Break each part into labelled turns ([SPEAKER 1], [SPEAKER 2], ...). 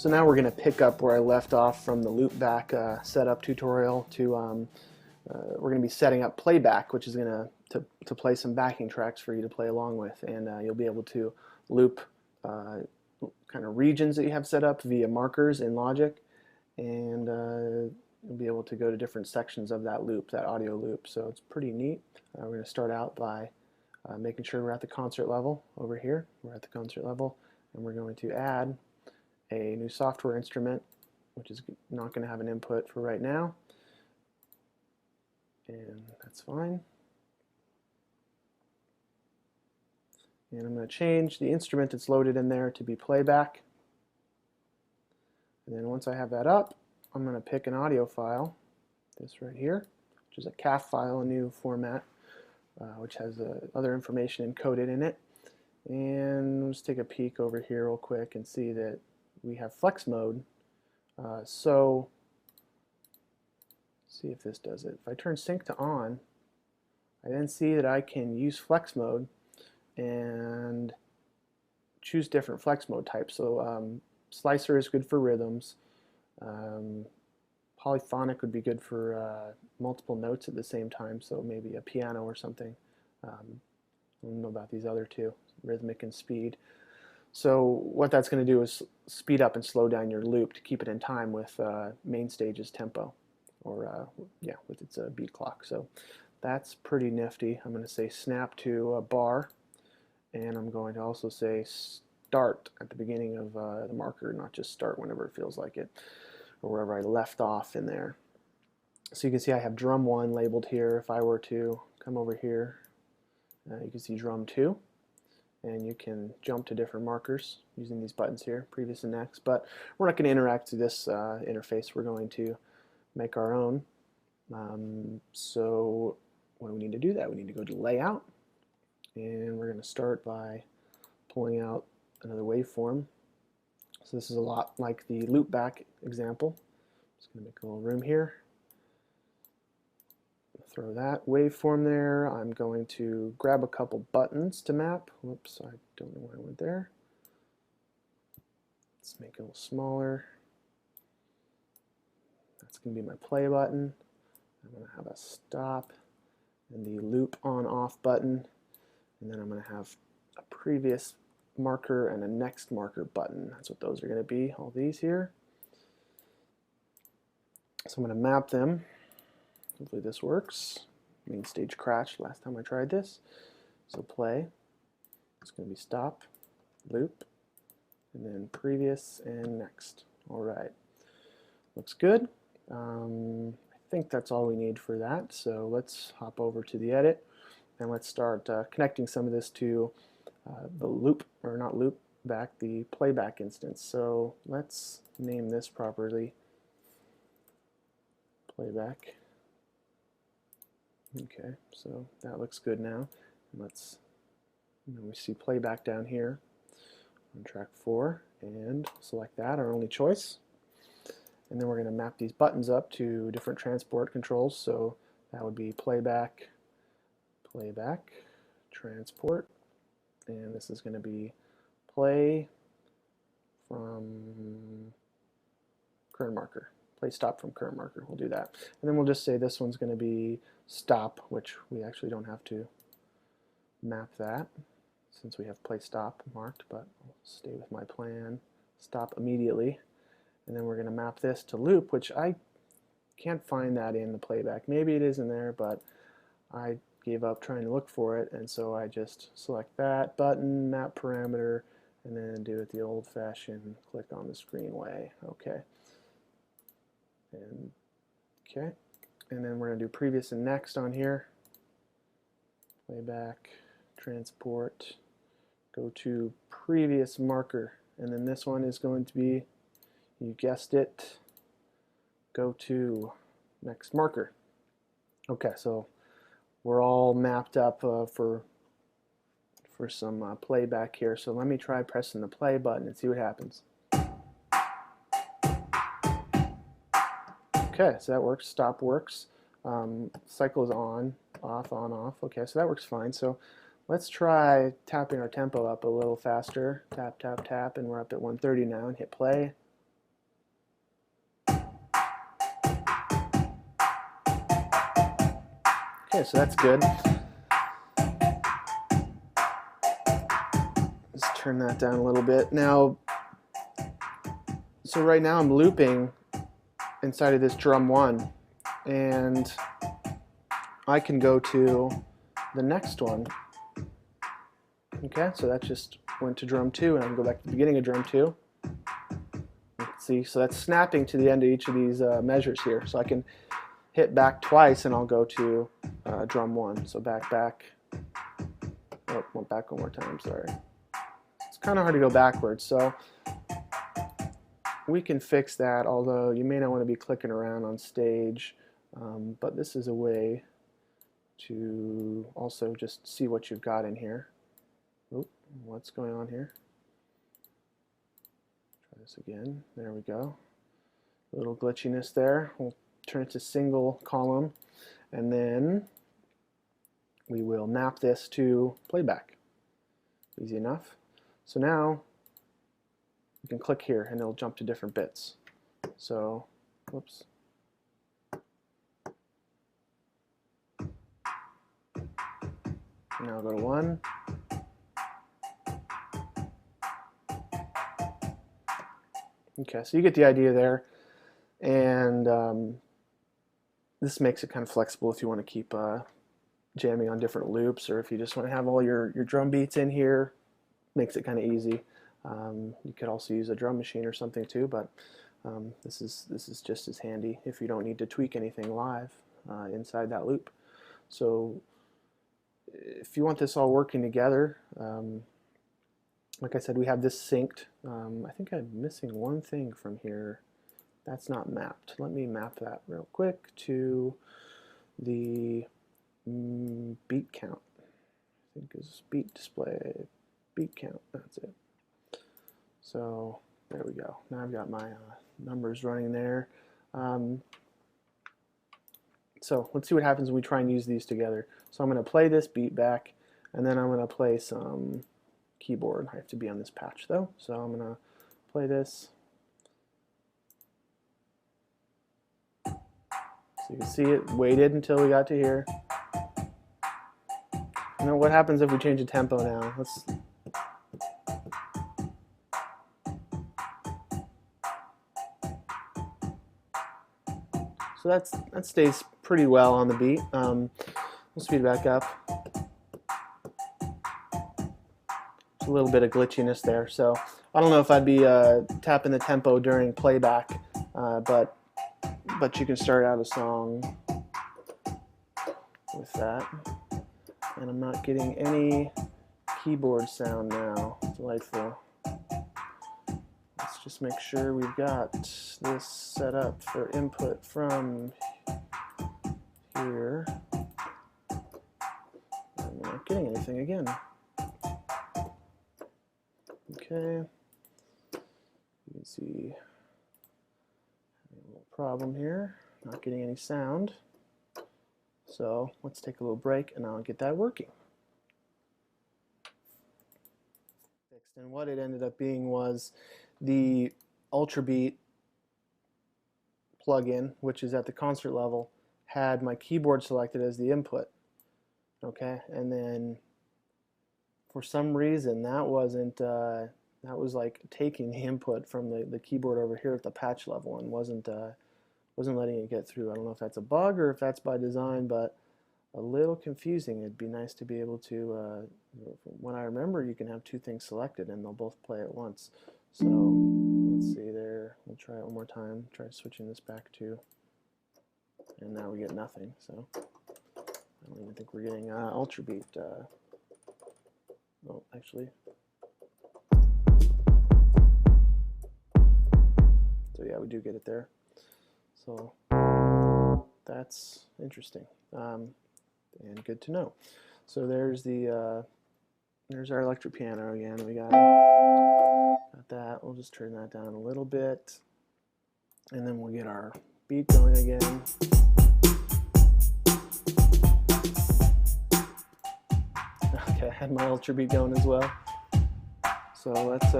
[SPEAKER 1] So now we're going to pick up where I left off from the loopback setup tutorial to we're going to be setting up Playback, which is going to play some backing tracks for you to play along with, and you'll be able to loop kind of regions that you have set up via markers in Logic, and you'll be able to go to different sections of that loop, that audio loop. So it's pretty neat. We're going to start out by making sure we're at the concert level over here. We're at the concert level, and we're going to add a new software instrument, which is not going to have an input for right now, and that's fine. And I'm going to change the instrument that's loaded in there to be Playback. And then once I have that up, I'm going to pick an audio file, this right here, which is a CAF file, a new format, which has other information encoded in it. And let's take a peek over here real quick and see that we have flex mode. So see if this does it. If I turn sync to on, I then see that I can use flex mode and choose different flex mode types. So slicer is good for rhythms. Polyphonic would be good for multiple notes at the same time, so maybe a piano or something. I don't know about these other two, rhythmic and speed. So what that's going to do is speed up and slow down your loop to keep it in time with MainStage's tempo, or yeah, with its beat clock. So that's pretty nifty. I'm going to say snap to a bar, and I'm going to also say start at the beginning of the marker, not just start whenever it feels like it, or wherever I left off in there. So you can see I have drum 1 labeled here. If I were to come over here, you can see drum 2. And you can jump to different markers using these buttons here, previous and next. But we're not going to interact through this interface. We're going to make our own. So what do we need to do that? We need to go to Layout, and we're going to start by pulling out another waveform. So this is a lot like the loopback example. Just going to make a little room here. Throw that waveform there. I'm going to grab a couple buttons to map. Whoops, I don't know where I went there. Let's make it a little smaller. That's going to be my play button. I'm going to have a stop and the loop on off button. And then I'm going to have a previous marker and a next marker button. That's what those are going to be, all these here. So I'm going to map them. Hopefully this works. MainStage crashed last time I tried this. So play. It's going to be stop, loop, and then previous and next. Alright. Looks good. I think that's all we need for that. So let's hop over to the edit and let's start connecting some of this to the loop, or not loop back, the playback instance. So let's name this properly. Playback. Okay, so that looks good now. Let's, we see Playback down here on track 4, and select that, our only choice. And then we're going to map these buttons up to different transport controls. So that would be Playback, Playback, Transport, and this is going to be play from current marker. Play stop from current marker. We'll do that. And then we'll just say this one's going to be stop, which we actually don't have to map that since we have play stop marked, but I'll stay with my plan. Stop immediately. And then we're going to map this to loop, which I can't find that in the playback. Maybe it is in there, but I gave up trying to look for it, and so I just select that button, map parameter, and then do it the old-fashioned click on the screen way. Okay. And okay, and then we're going to do previous and next on here. Playback, transport, go to previous marker, and then this one is going to be, you guessed it, go to next marker. Okay, so we're all mapped up for some playback here. So let me try pressing the play button and see what happens. Okay, so that works. Stop works. Cycle is on, off, on, off. Okay, so that works fine. So let's try tapping our tempo up a little faster. Tap, tap, tap, and we're up at 130 now, and hit play. Okay, so that's good. Let's turn that down a little bit. Now, so right now I'm looping inside of this drum 1, and I can go to the next one. Okay, so that just went to drum 2, and I can go back to the beginning of drum 2. See, so that's snapping to the end of each of these measures here. So I can hit back twice, and I'll go to drum 1. So back. Oh, well, back one more time, sorry. It's kind of hard to go backwards, so we can fix that, although you may not want to be clicking around on stage, but this is a way to also just see what you've got in here. Oop, what's going on here? Try this again. There we go. A little glitchiness there. We'll turn it to single column, and then we will map this to playback. Easy enough. So now you can click here and it'll jump to different bits. So, whoops. Now I'll go to 1. Okay, so you get the idea there. And this makes it kind of flexible if you want to keep jamming on different loops, or if you just want to have all your drum beats in here. Makes it kind of easy. You could also use a drum machine or something too, but this is just as handy if you don't need to tweak anything live inside that loop. So if you want this all working together, like I said, we have this synced. I think I'm missing one thing from here. That's not mapped. Let me map that real quick to the beat count. I think is beat display, beat count. That's it. So there we go. Now I've got my numbers running there. So let's see what happens when we try and use these together. So I'm going to play this beat back, and then I'm going to play some keyboard. I have to be on this patch though, so I'm going to play this. So you can see it waited until we got to here. You know what happens if we change the tempo now? Let's. So that stays pretty well on the beat. We'll speed it back up. There's a little bit of glitchiness there, so I don't know if I'd be tapping the tempo during playback, but you can start out a song with that. And I'm not getting any keyboard sound now. Delightful. Let's just make sure we've got this set up for input from here. I'm not getting anything again. Okay. You can see a little problem here. Not getting any sound. So let's take a little break and I'll get that working. And what it ended up being was the Ultrabeat plugin, which is at the concert level, had my keyboard selected as the input. Okay, and then for some reason that wasn't that was like taking the input from the keyboard over here at the patch level and wasn't letting it get through. I don't know if that's a bug or if that's by design, but a little confusing. It'd be nice to be able to, when I remember, you can have two things selected and they'll both play at once. So let's see there. We'll try it one more time. Try switching this back to, and now we get nothing. So I don't even think we're getting Ultrabeat. Oh, actually. So yeah, we do get it there. So that's interesting and good to know. So there's the there's our electric piano again. We got that. We'll just turn that down a little bit, and then we'll get our beat going again. Okay, I had my Ultrabeat going as well. So let's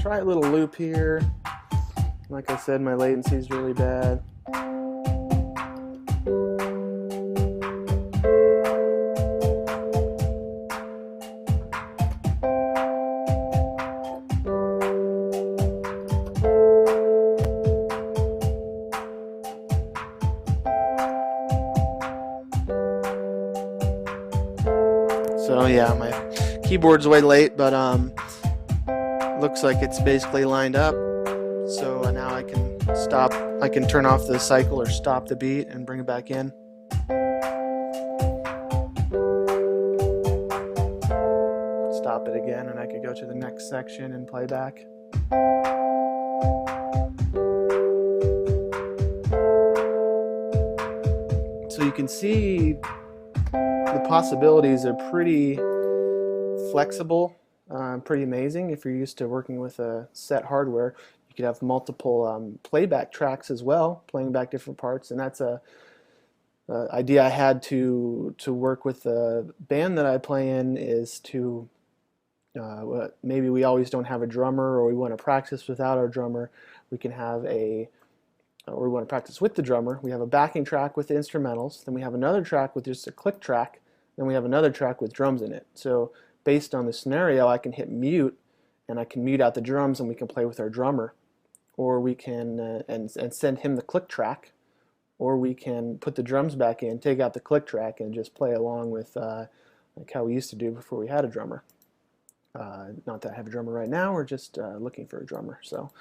[SPEAKER 1] try a little loop here. Like I said, my latency is really bad. So yeah, my keyboard's way late, but looks like it's basically lined up. So now I can stop, I can turn off the cycle or stop the beat and bring it back in. Stop it again and I could go to the next section and play back. So you can see the possibilities are pretty flexible, pretty amazing. If you're used to working with a set hardware, you could have multiple playback tracks as well, playing back different parts, and that's a idea I had to work with the band that I play in, is to maybe we always don't have a drummer, or we want to practice without our drummer. We can have or we want to practice with the drummer. We have a backing track with the instrumentals, then we have another track with just a click track, then we have another track with drums in it. So based on the scenario, I can hit mute and I can mute out the drums and we can play with our drummer, or we can and send him the click track, or we can put the drums back in, take out the click track, and just play along with like how we used to do before we had a drummer. Not that I have a drummer right now, we're just looking for a drummer. So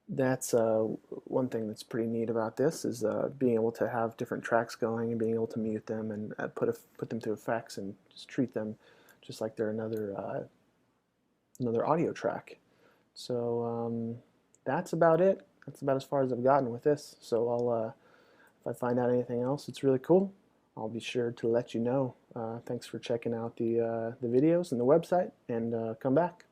[SPEAKER 1] that's one thing that's pretty neat about this, is being able to have different tracks going and being able to mute them and put them through effects and just treat them just like they're another audio track. So that's about it. That's about as far as I've gotten with this. So I'll if I find out anything else it's really cool, I'll be sure to let you know. Thanks for checking out the videos and the website, and come back.